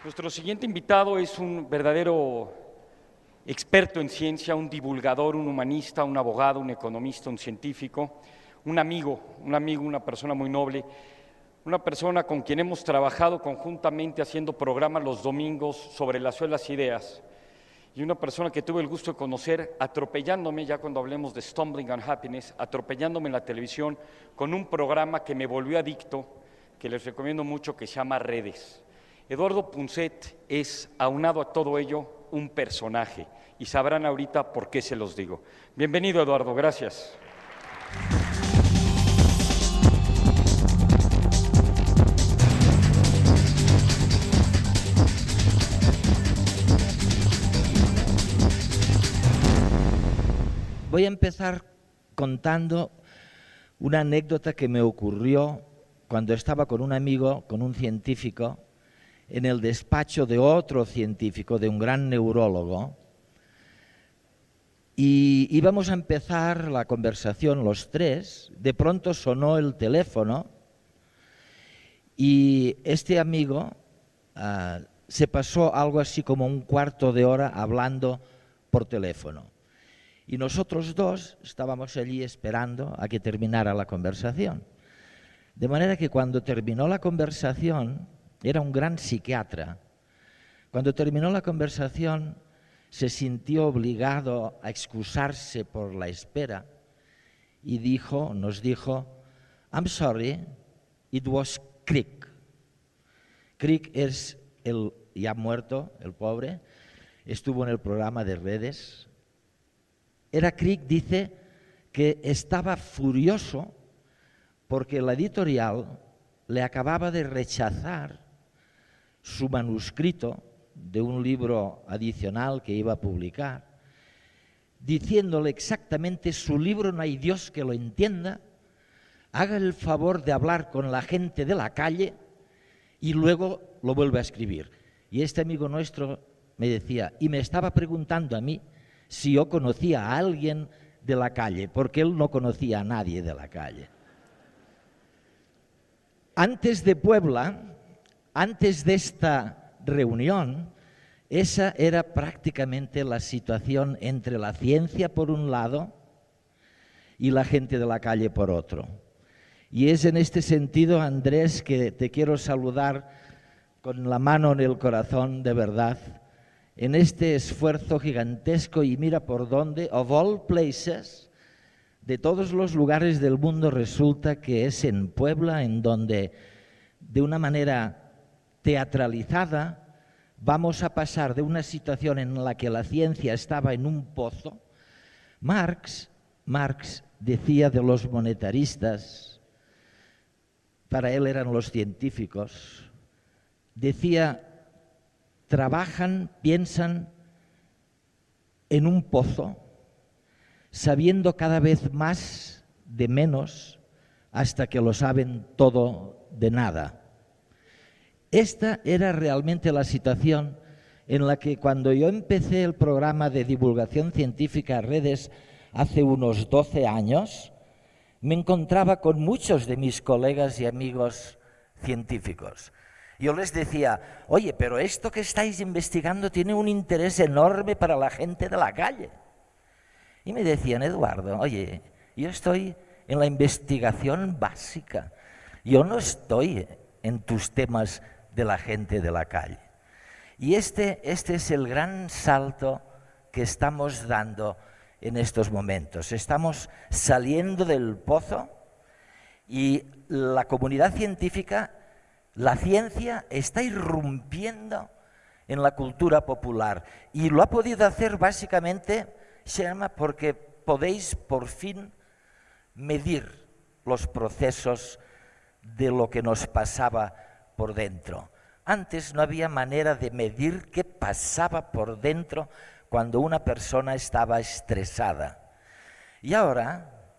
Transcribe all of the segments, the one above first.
Nuestro siguiente invitado es un verdadero experto en ciencia, un divulgador, un humanista, un abogado, un economista, un científico, un amigo, una persona muy noble, una persona con quien hemos trabajado conjuntamente haciendo programas los domingos sobre las ideas, y una persona que tuve el gusto de conocer atropellándome, ya cuando hablemos de Stumbling on Happiness, atropellándome en la televisión con un programa que me volvió adicto, que les recomiendo mucho, que se llama Redes. Eduardo Punset es, aunado a todo ello, un personaje, y sabrán ahorita por qué se los digo. Bienvenido, Eduardo, gracias. Voy a empezar contando una anécdota que me ocurrió cuando estaba con un amigo, con un científico, en el despacho de otro científico, de un gran neurólogo, y íbamos a empezar la conversación los tres. De pronto sonó el teléfono y este amigo se pasó algo así como un cuarto de hora hablando por teléfono. Y nosotros dos estábamos allí esperando a que terminara la conversación. De manera que cuando terminó la conversación, era un gran psiquiatra, cuando terminó la conversación se sintió obligado a excusarse por la espera y nos dijo, I'm sorry, it was Crick. Crick es el ya muerto, el pobre, estuvo en el programa de Redes. Crick dice que estaba furioso porque la editorial le acababa de rechazar su manuscrito de un libro adicional que iba a publicar, diciéndole exactamente: su libro no hay Dios que lo entienda, haga el favor de hablar con la gente de la calle y luego lo vuelve a escribir. Y este amigo nuestro me decía, y me estaba preguntando a mí si yo conocía a alguien de la calle, porque él no conocía a nadie de la calle. Antes de Puebla, antes de esta reunión, esa era prácticamente la situación entre la ciencia por un lado y la gente de la calle por otro. Y es en este sentido, Andrés, que te quiero saludar con la mano en el corazón, de verdad, en este esfuerzo gigantesco. Y mira por dónde, of all places, de todos los lugares del mundo, resulta que es en Puebla en donde, de una manera teatralizada, vamos a pasar de una situación en la que la ciencia estaba en un pozo. Marx decía de los monetaristas, para él eran los científicos, decía: trabajan, piensan en un pozo, sabiendo cada vez más de menos, hasta que lo saben todo de nada. Esta era realmente la situación en la que, cuando yo empecé el programa de divulgación científica Redes hace unos 12 años, me encontraba con muchos de mis colegas y amigos científicos. Yo les decía: oye, pero esto que estáis investigando tiene un interés enorme para la gente de la calle. Y me decían: Eduardo, oye, yo estoy en la investigación básica, yo no estoy en tus temas de la gente de la calle. Y este es el gran salto que estamos dando en estos momentos. Estamos saliendo del pozo y la comunidad científica, la ciencia, está irrumpiendo en la cultura popular. Y lo ha podido hacer básicamente, Sherma, porque podéis por fin medir los procesos de lo que nos pasaba por dentro. Antes no había manera de medir qué pasaba por dentro cuando una persona estaba estresada. Y ahora,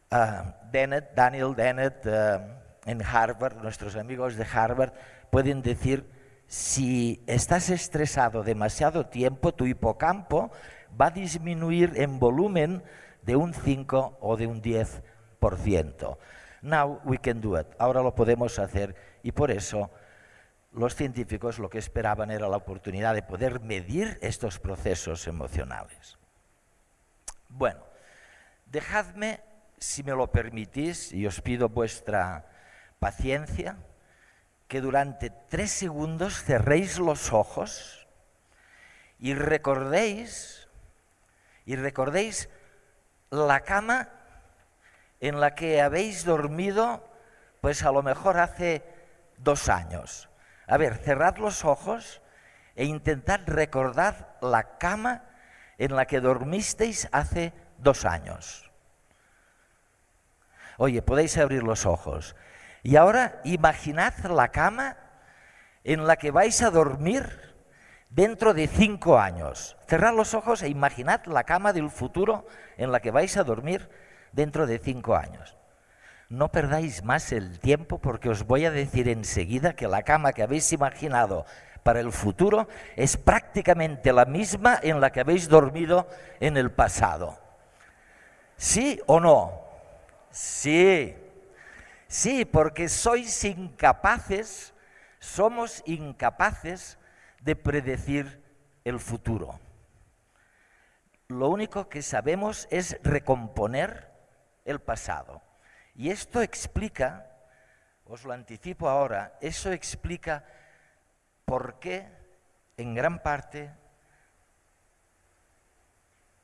Daniel Dennett en Harvard, nuestros amigos de Harvard, pueden decir: si estás estresado demasiado tiempo, tu hipocampo va a disminuir en volumen de un 5 o de un 10%. Now we can do it. Ahora lo podemos hacer, y por eso los científicos lo que esperaban era la oportunidad de poder medir estos procesos emocionales. Bueno, dejadme, si me lo permitís, y os pido vuestra paciencia, que durante 3 segundos cerréis los ojos y recordéis la cama en la que habéis dormido, pues a lo mejor hace 2 años. A ver, cerrad los ojos e intentad recordar la cama en la que dormisteis hace 2 años. Oye, podéis abrir los ojos. Y ahora imaginad la cama en la que vais a dormir dentro de 5 años. Cerrad los ojos e imaginad la cama del futuro en la que vais a dormir dentro de 5 años. No perdáis más el tiempo porque os voy a decir enseguida que la cama que habéis imaginado para el futuro es prácticamente la misma en la que habéis dormido en el pasado. ¿Sí o no? Sí. Sí, porque somos incapaces de predecir el futuro. Lo único que sabemos es recomponer el pasado. Y esto explica, os lo anticipo ahora, eso explica por qué, en gran parte,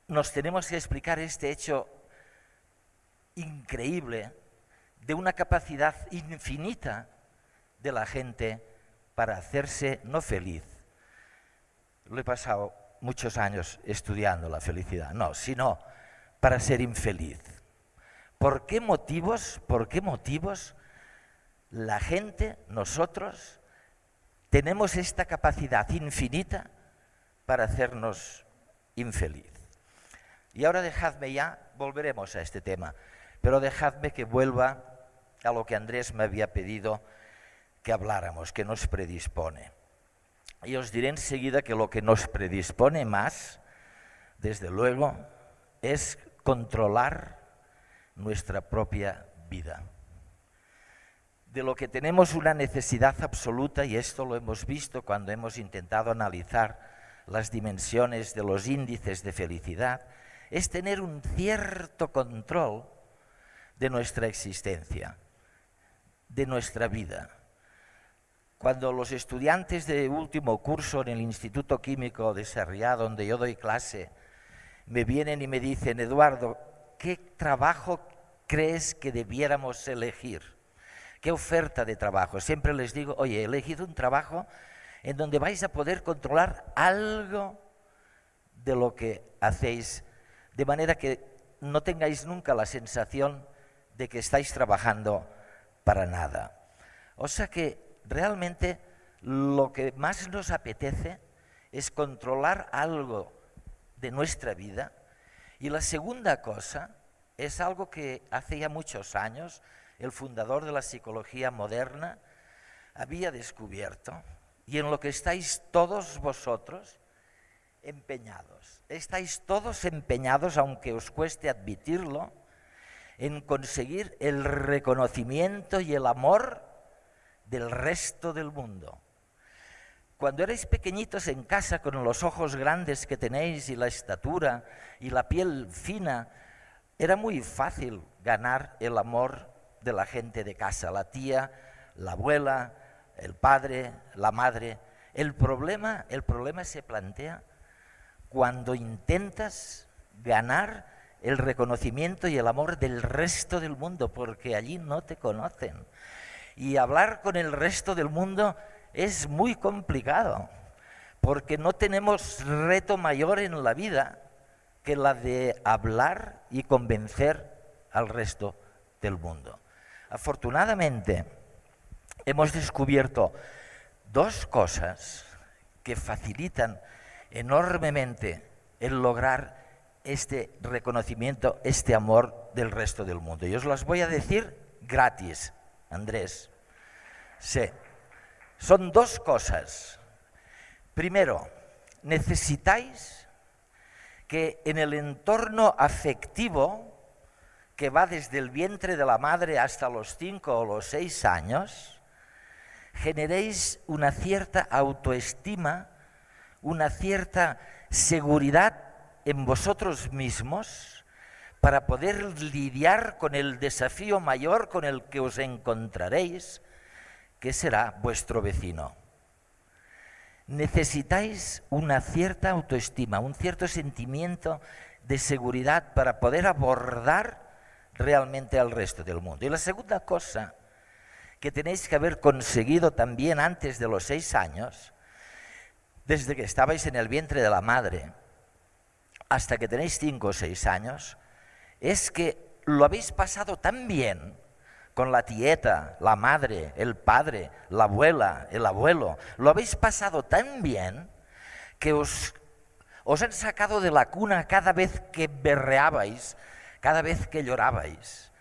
nos tenemos que explicar este hecho increíble de una capacidad infinita de la gente para hacerse no feliz. Lo he pasado muchos años estudiando la felicidad, no, sino para ser infeliz. ¿Por qué motivos la gente, nosotros, tenemos esta capacidad infinita para hacernos infeliz? Y ahora dejadme ya, volveremos a este tema, pero dejadme que vuelva a lo que Andrés me había pedido que habláramos, que nos predispone. Y os diré enseguida que lo que nos predispone más, desde luego, es controlar nuestra propia vida. De lo que tenemos una necesidad absoluta, y esto lo hemos visto cuando hemos intentado analizar las dimensiones de los índices de felicidad, es tener un cierto control de nuestra existencia, de nuestra vida. Cuando los estudiantes de último curso en el Instituto Químico de Sarriá, donde yo doy clase, me vienen y me dicen: Eduardo, ¿qué trabajo crees que debiéramos elegir? ¿Qué oferta de trabajo? Siempre les digo: oye, he elegido un trabajo en donde vais a poder controlar algo de lo que hacéis, de manera que no tengáis nunca la sensación de que estáis trabajando para nada. O sea que realmente lo que más nos apetece es controlar algo de nuestra vida. Y la segunda cosa es algo que hace ya muchos años el fundador de la psicología moderna había descubierto, y en lo que estáis todos vosotros empeñados. Estáis todos empeñados, aunque os cueste admitirlo, en conseguir el reconocimiento y el amor del resto del mundo. Cuando erais pequeñitos en casa, con los ojos grandes que tenéis y la estatura y la piel fina, era muy fácil ganar el amor de la gente de casa, la tía, la abuela, el padre, la madre. El problema se plantea cuando intentas ganar el reconocimiento y el amor del resto del mundo, porque allí no te conocen. Y hablar con el resto del mundo es muy complicado, porque no tenemos reto mayor en la vida que la de hablar y convencer al resto del mundo. Afortunadamente, hemos descubierto 2 cosas que facilitan enormemente el lograr este reconocimiento, este amor del resto del mundo. Y os las voy a decir gratis, Andrés. Sí, son 2 cosas. Primero, necesitáis que en el entorno afectivo, que va desde el vientre de la madre hasta los 5 o los 6 años, generéis una cierta autoestima, una cierta seguridad en vosotros mismos para poder lidiar con el desafío mayor con el que os encontraréis, que será vuestro vecino. Necesitáis una cierta autoestima, un cierto sentimiento de seguridad para poder abordar realmente al resto del mundo. Y la segunda cosa que tenéis que haber conseguido también antes de los 6 años, desde que estabais en el vientre de la madre hasta que tenéis 5 o 6 años, es que lo habéis pasado tan bien con la tieta, la madre, el padre, la abuela, el abuelo, lo habéis pasado tan bien que os han sacado de la cuna cada vez que berreabais, cada vez que llorabais.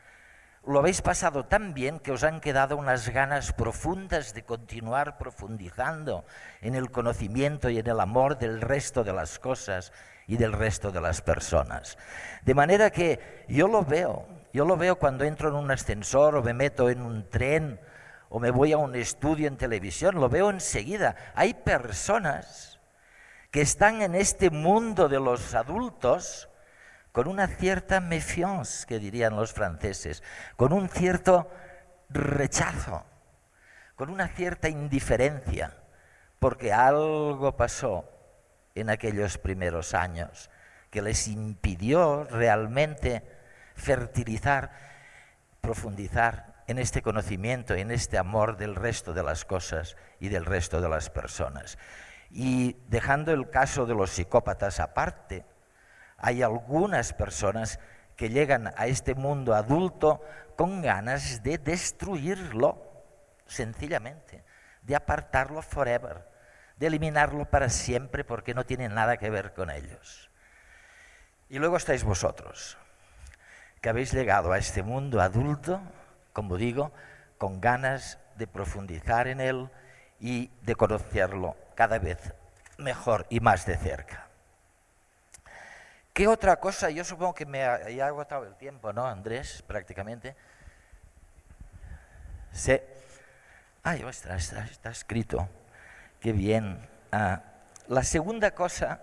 Lo habéis pasado tan bien que os han quedado unas ganas profundas de continuar profundizando en el conocimiento y en el amor del resto de las cosas y del resto de las personas. De manera que yo lo veo cuando entro en un ascensor o me meto en un tren o me voy a un estudio en televisión, lo veo enseguida. Hay personas que están en este mundo de los adultos con una cierta méfiance, que dirían los franceses, con un cierto rechazo, con una cierta indiferencia, porque algo pasó en aquellos primeros años que les impidió realmente fertilizar, profundizar en este conocimiento, en este amor del resto de las cosas y del resto de las personas. Y dejando el caso de los psicópatas aparte, hay algunas personas que llegan a este mundo adulto con ganas de destruirlo, sencillamente, de apartarlo forever, de eliminarlo para siempre porque no tiene nada que ver con ellos. Y luego estáis vosotros, que habéis llegado a este mundo adulto, como digo, con ganas de profundizar en él y de conocerlo cada vez mejor y más de cerca. ¿Qué otra cosa? Yo supongo que me he agotado el tiempo, ¿no, Andrés? Prácticamente. Sí. Ay, ostras, está escrito. Qué bien. La segunda cosa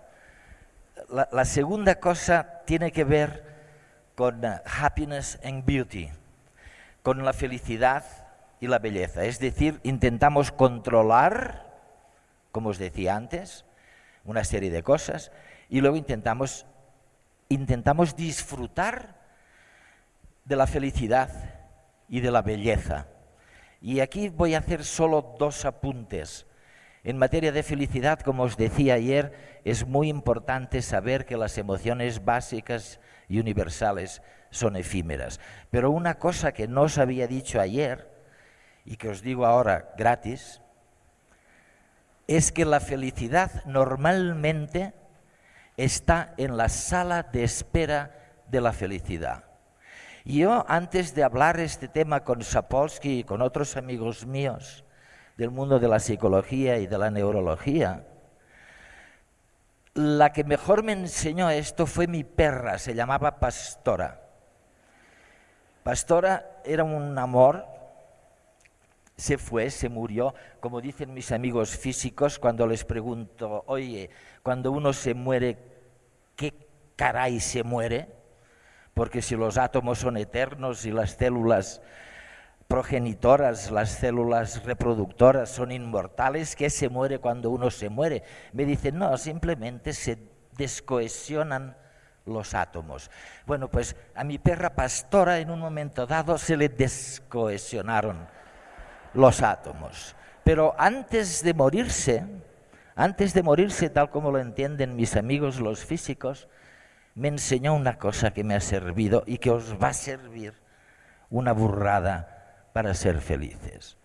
tiene que ver con happiness and beauty, con la felicidad y la belleza. Es decir, intentamos controlar, como os decía antes, una serie de cosas y luego intentamos disfrutar de la felicidad y de la belleza. Y aquí voy a hacer solo 2 apuntes. En materia de felicidad, como os decía ayer, es muy importante saber que las emociones básicas y universales son efímeras. Pero una cosa que no os había dicho ayer y que os digo ahora gratis, es que la felicidad normalmente está en la sala de espera de la felicidad. Y yo, antes de hablar este tema con Sapolsky y con otros amigos míos del mundo de la psicología y de la neurología, la que mejor me enseñó esto fue mi perra, se llamaba Pastora. Pastora era un amor, se fue, se murió, como dicen mis amigos físicos cuando les pregunto, oye, cuando uno se muere, ¿qué caray se muere? Porque si los átomos son eternos y las células progenitoras, las células reproductoras son inmortales, ¿qué se muere cuando uno se muere? Me dicen, no, simplemente se descohesionan los átomos. Bueno, pues a mi perra Pastora en un momento dado se le descohesionaron los átomos. Pero antes de morirse, tal como lo entienden mis amigos los físicos, me enseñó una cosa que me ha servido y que os va a servir una burrada para ser felices.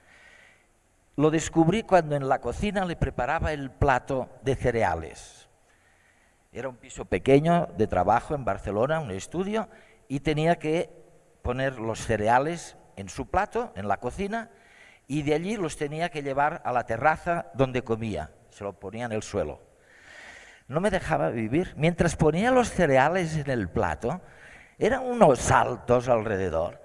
Lo descubrí cuando en la cocina le preparaba el plato de cereales. Era un piso pequeño de trabajo en Barcelona, un estudio, y tenía que poner los cereales en su plato, en la cocina, y de allí los tenía que llevar a la terraza donde comía. Se lo ponía en el suelo. No me dejaba vivir. Mientras ponía los cereales en el plato, eran unos saltos alrededor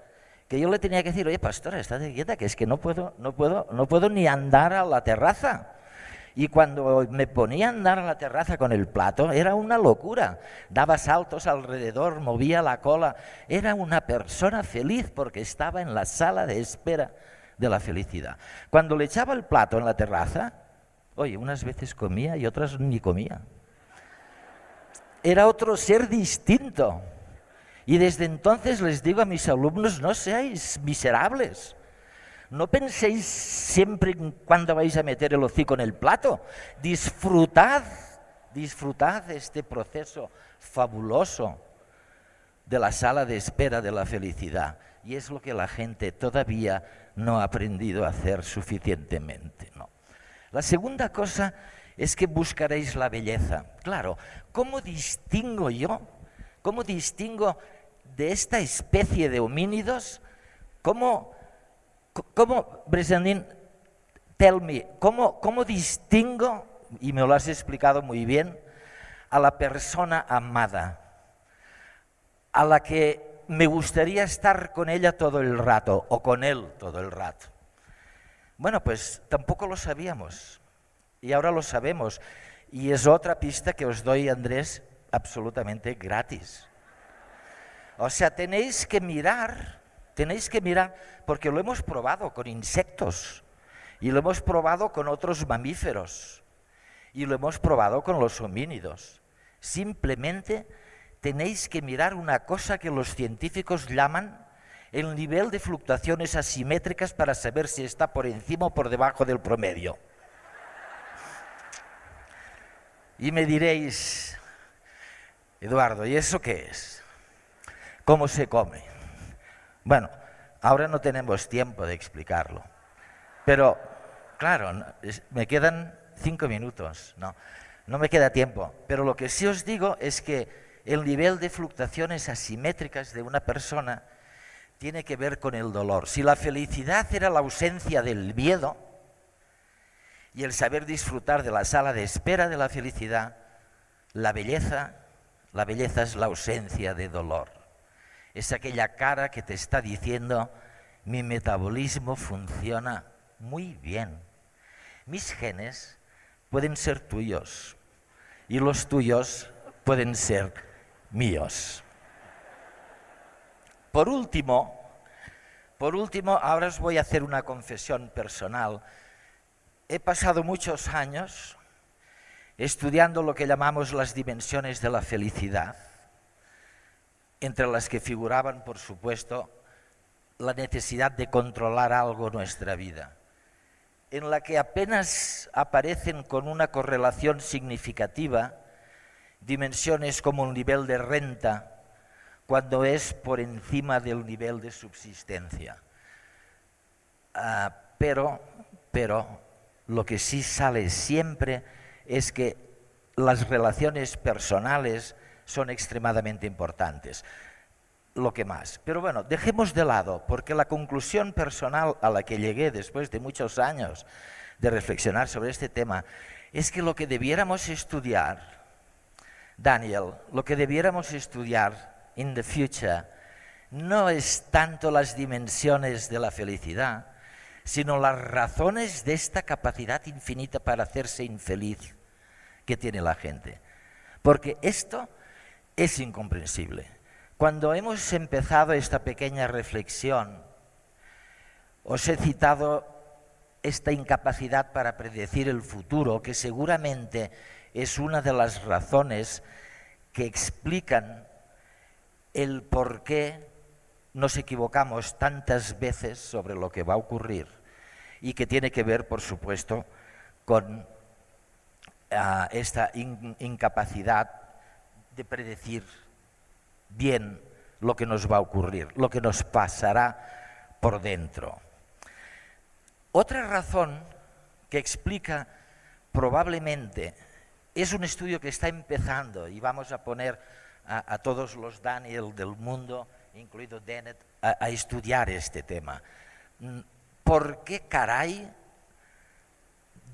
que yo le tenía que decir, oye, pastora, estate quieta, que es que no puedo ni andar a la terraza. Y cuando me ponía a andar a la terraza con el plato, era una locura. Daba saltos alrededor, movía la cola. Era una persona feliz porque estaba en la sala de espera de la felicidad. Cuando le echaba el plato en la terraza, oye, unas veces comía y otras ni comía. Era otro ser distinto. Y desde entonces les digo a mis alumnos, no seáis miserables. No penséis siempre en cuándo vais a meter el hocico en el plato. Disfrutad este proceso fabuloso de la sala de espera de la felicidad. Y es lo que la gente todavía no ha aprendido a hacer suficientemente, ¿no? La segunda cosa es que buscaréis la belleza. Claro, ¿cómo distingo yo? ¿Cómo distingo de esta especie de homínidos? ¿Cómo Bresnanin, tell me, ¿cómo distingo, y me lo has explicado muy bien, a la persona amada, a la que me gustaría estar con ella todo el rato, o con él todo el rato? Bueno, pues tampoco lo sabíamos, y ahora lo sabemos, y es otra pista que os doy, Andrés, absolutamente gratis. O sea, tenéis que mirar, porque lo hemos probado con insectos, y lo hemos probado con otros mamíferos, y lo hemos probado con los homínidos. Simplemente tenéis que mirar una cosa que los científicos llaman el nivel de fluctuaciones asimétricas para saber si está por encima o por debajo del promedio. Y me diréis, Eduardo, ¿y eso qué es? ¿Cómo se come? Bueno, ahora no tenemos tiempo de explicarlo, pero claro, me quedan 5 minutos, no me queda tiempo, pero lo que sí os digo es que el nivel de fluctuaciones asimétricas de una persona tiene que ver con el dolor. Si la felicidad era la ausencia del miedo y el saber disfrutar de la sala de espera de la felicidad, la belleza es la ausencia de dolor. Es aquella cara que te está diciendo, mi metabolismo funciona muy bien. Mis genes pueden ser tuyos y los tuyos pueden ser míos. Por último, ahora os voy a hacer una confesión personal. He pasado muchos años estudiando lo que llamamos las dimensiones de la felicidad, entre las que figuraban, por supuesto, la necesidad de controlar algo en nuestra vida, en la que apenas aparecen con una correlación significativa dimensiones como el nivel de renta, cuando es por encima del nivel de subsistencia. Pero lo que sí sale siempre es que las relaciones personales son extremadamente importantes, lo que más. Pero bueno, dejemos de lado, porque la conclusión personal a la que llegué después de muchos años de reflexionar sobre este tema es que lo que debiéramos estudiar, Daniel, lo que debiéramos estudiar in the future no es tanto las dimensiones de la felicidad, sino las razones de esta capacidad infinita para hacerse infeliz que tiene la gente. Porque esto es incomprensible. Cuando hemos empezado esta pequeña reflexión, os he citado esta incapacidad para predecir el futuro, que seguramente es una de las razones que explican el por qué nos equivocamos tantas veces sobre lo que va a ocurrir y que tiene que ver, por supuesto, con esta incapacidad de predecir bien lo que nos va a ocurrir, lo que nos pasará por dentro. Otra razón que explica probablemente, es un estudio que está empezando y vamos a poner a todos los Daniel del mundo, incluido Dennett, a estudiar este tema. ¿Por qué caray,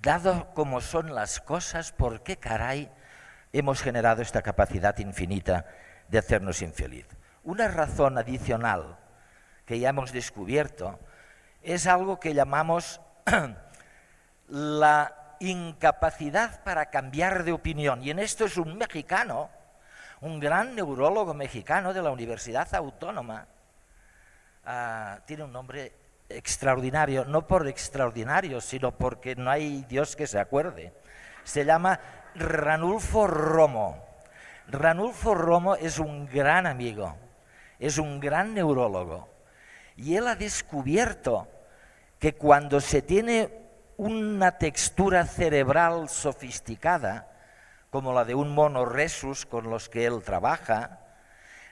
dado como son las cosas, por qué caray hemos generado esta capacidad infinita de hacernos infeliz? Una razón adicional que ya hemos descubierto es algo que llamamos la incapacidad para cambiar de opinión. Y en esto es un mexicano, un gran neurólogo mexicano de la Universidad Autónoma. Tiene un nombre extraordinario, no por extraordinario, sino porque no hay Dios que se acuerde. Se llama Ranulfo Romo. Ranulfo Romo es un gran amigo, es un gran neurólogo. Y él ha descubierto que cuando se tiene una textura cerebral sofisticada, como la de un mono rhesus con los que él trabaja,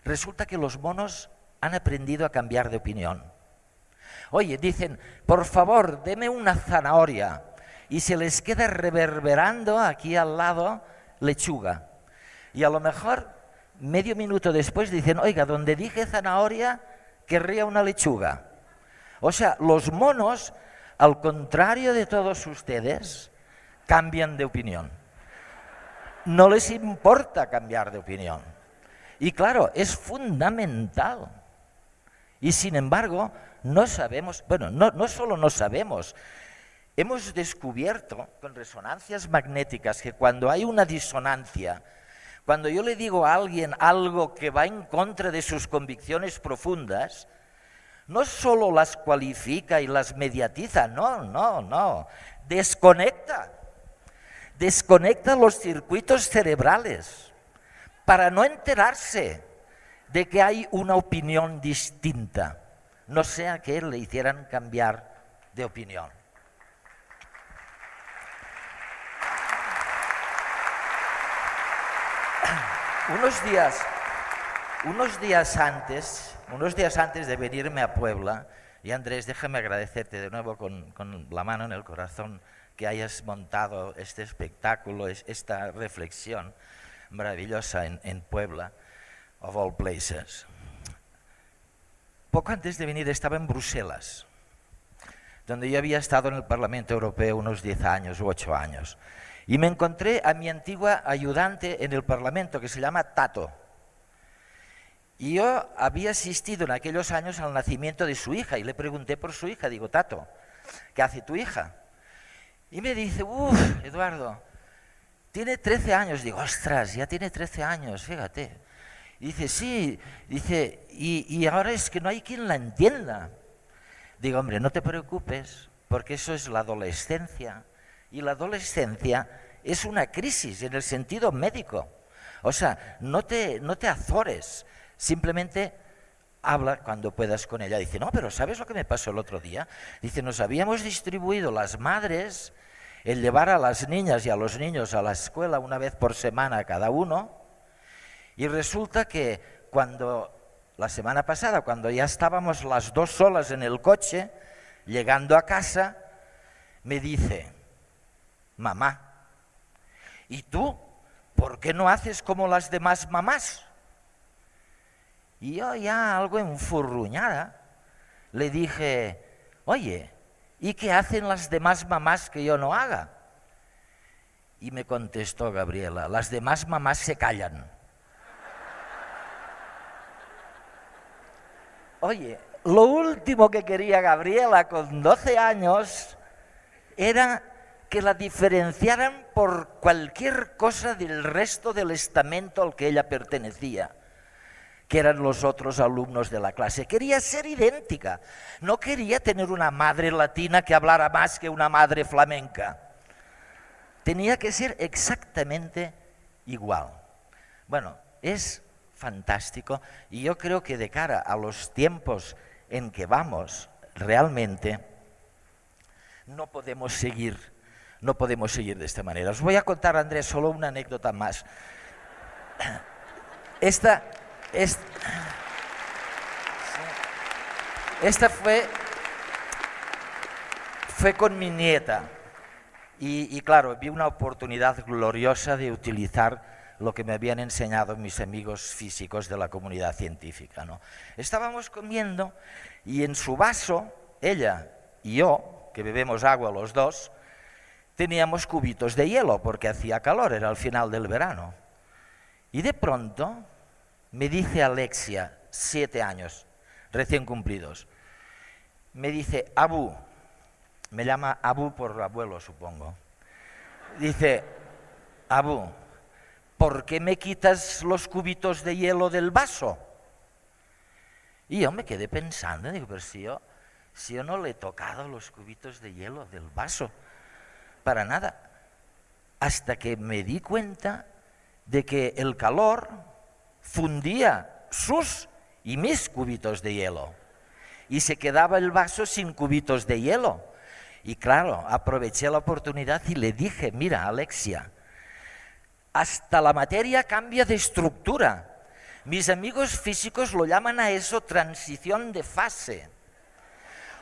resulta que los monos han aprendido a cambiar de opinión. Oye, dicen, por favor, deme una zanahoria, y se les queda reverberando aquí al lado lechuga. Y a lo mejor, medio minuto después, dicen, oiga, donde dije zanahoria, querría una lechuga. O sea, los monos, al contrario de todos ustedes, cambian de opinión. No les importa cambiar de opinión. Y claro, es fundamental. Y sin embargo, no sabemos, bueno, no solo no sabemos, hemos descubierto con resonancias magnéticas que cuando hay una disonancia, cuando yo le digo a alguien algo que va en contra de sus convicciones profundas, no solo las cualifica y las mediatiza, no, desconecta los circuitos cerebrales para no enterarse de que hay una opinión distinta, no sea que le hicieran cambiar de opinión. Unos días antes de venirme a Puebla, y Andrés, déjame agradecerte de nuevo con la mano en el corazón que hayas montado este espectáculo, esta reflexión maravillosa en Puebla, of all places. Poco antes de venir estaba en Bruselas, donde yo había estado en el Parlamento Europeo unos 10 años u 8 años. Y me encontré a mi antigua ayudante en el Parlamento, que se llama Tato. Y yo había asistido en aquellos años al nacimiento de su hija, y le pregunté por su hija, digo, Tato, ¿qué hace tu hija? Y me dice, Eduardo, tiene 13 años. Digo, ostras, ya tiene 13 años, fíjate. Y dice, sí, dice, y ahora es que no hay quien la entienda. Digo, hombre, no te preocupes, porque eso es la adolescencia. Y la adolescencia es una crisis en el sentido médico. O sea, no te azores, simplemente habla cuando puedas con ella. Dice, no, pero ¿sabes lo que me pasó el otro día? Dice, nos habíamos distribuido las madres el llevar a las niñas y a los niños a la escuela una vez por semana cada uno, y resulta que la semana pasada, cuando ya estábamos las dos solas en el coche, llegando a casa, me dice, mamá, ¿y tú por qué no haces como las demás mamás? Y yo ya algo enfurruñada le dije, oye, ¿y qué hacen las demás mamás que yo no haga? Y me contestó Gabriela, las demás mamás se callan. Oye, lo último que quería Gabriela con 12 años era que la diferenciaran por cualquier cosa del resto del estamento al que ella pertenecía, que eran los otros alumnos de la clase. Quería ser idéntica, no quería tener una madre latina que hablara más que una madre flamenca. Tenía que ser exactamente igual. Bueno, es fantástico, y yo creo que de cara a los tiempos en que vamos, realmente no podemos seguir de esta manera. Os voy a contar, Andrés, solo una anécdota más. Esta fue con mi nieta, y claro, vi una oportunidad gloriosa de utilizar lo que me habían enseñado mis amigos físicos de la comunidad científica, ¿no? Estábamos comiendo y en su vaso, ella y yo, que bebemos agua los dos, teníamos cubitos de hielo porque hacía calor, era el final del verano. Y de pronto me dice Alexia, 7 años, recién cumplidos. Me dice, Abu, me llama Abu por abuelo, supongo. Dice, Abu, ¿por qué me quitas los cubitos de hielo del vaso? Y yo me quedé pensando, digo, pero si yo no le he tocado los cubitos de hielo del vaso, para nada. Hasta que me di cuenta de que el calor fundía sus y mis cubitos de hielo. Y se quedaba el vaso sin cubitos de hielo. Y claro, aproveché la oportunidad y le dije, mira, Alexia, hasta la materia cambia de estructura. Mis amigos físicos lo llaman a eso transición de fase.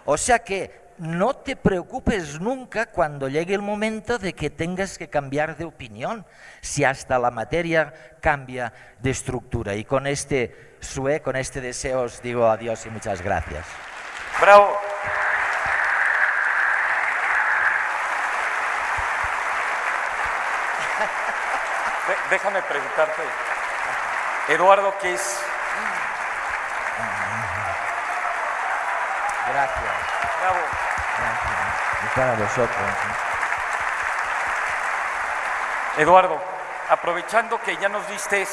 O sea que no te preocupes nunca cuando llegue el momento de que tengas que cambiar de opinión, si hasta la materia cambia de estructura. Y con este con este deseo os digo adiós y muchas gracias. Bravo. Déjame preguntarte, Eduardo, ¿qué es? Gracias. Bravo. Gracias. Y para vosotros. Eduardo, aprovechando que ya nos diste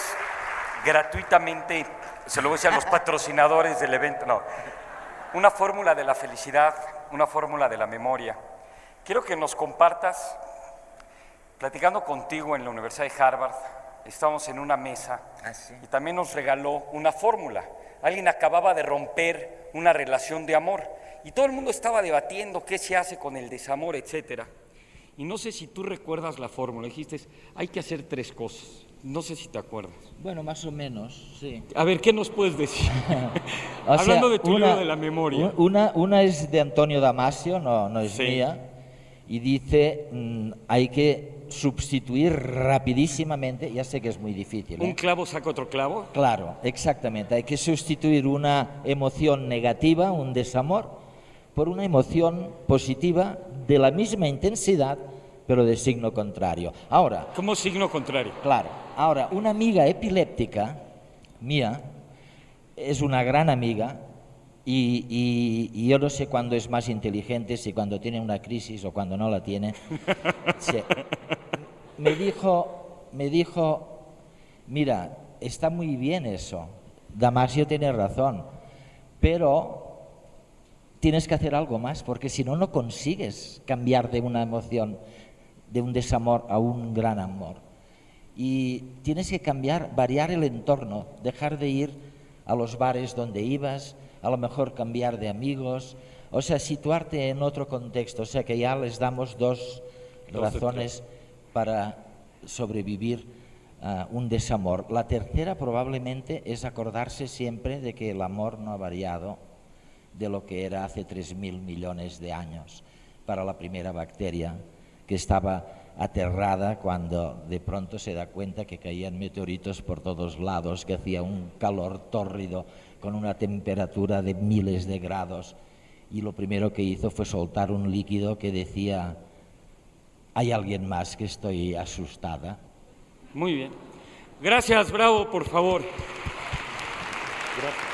gratuitamente, se lo voy a decir a los patrocinadores del evento, no, una fórmula de la felicidad, una fórmula de la memoria. Quiero que nos compartas, platicando contigo en la Universidad de Harvard, estábamos en una mesa y también nos regaló una fórmula. Alguien acababa de romper una relación de amor y todo el mundo estaba debatiendo qué se hace con el desamor, etcétera. Y no sé si tú recuerdas la fórmula, dijiste, hay que hacer 3 cosas. No sé si te acuerdas. Bueno, más o menos, sí. A ver, ¿qué nos puedes decir? Hablando de tu libro de la memoria. Una es de Antonio Damasio, no es mía, y dice, hay que sustituir rapidísimamente, ya sé que es muy difícil. ¿Un clavo saca otro clavo? Claro, exactamente. Hay que sustituir una emoción negativa, un desamor, por una emoción positiva de la misma intensidad, pero de signo contrario. Ahora, ¿cómo signo contrario? Claro. Ahora, una amiga epiléptica mía es una gran amiga y yo no sé cuándo es más inteligente, si cuando tiene una crisis o cuando no la tiene. Sí. Me dijo, mira, está muy bien eso, Damasio tiene razón, pero tienes que hacer algo más, porque si no, no consigues cambiar de una emoción, de un desamor a un gran amor. Y tienes que cambiar, variar el entorno, dejar de ir a los bares donde ibas, a lo mejor cambiar de amigos, o sea, situarte en otro contexto. O sea, que ya les damos 2 razones para sobrevivir a un desamor. La tercera probablemente es acordarse siempre de que el amor no ha variado de lo que era hace 3.000 millones de años para la primera bacteria, que estaba aterrada cuando de pronto se da cuenta que caían meteoritos por todos lados, que hacía un calor tórrido con una temperatura de miles de grados, y lo primero que hizo fue soltar un líquido que decía, hay alguien más, que estoy asustada. Muy bien. Gracias, bravo, por favor. Gracias.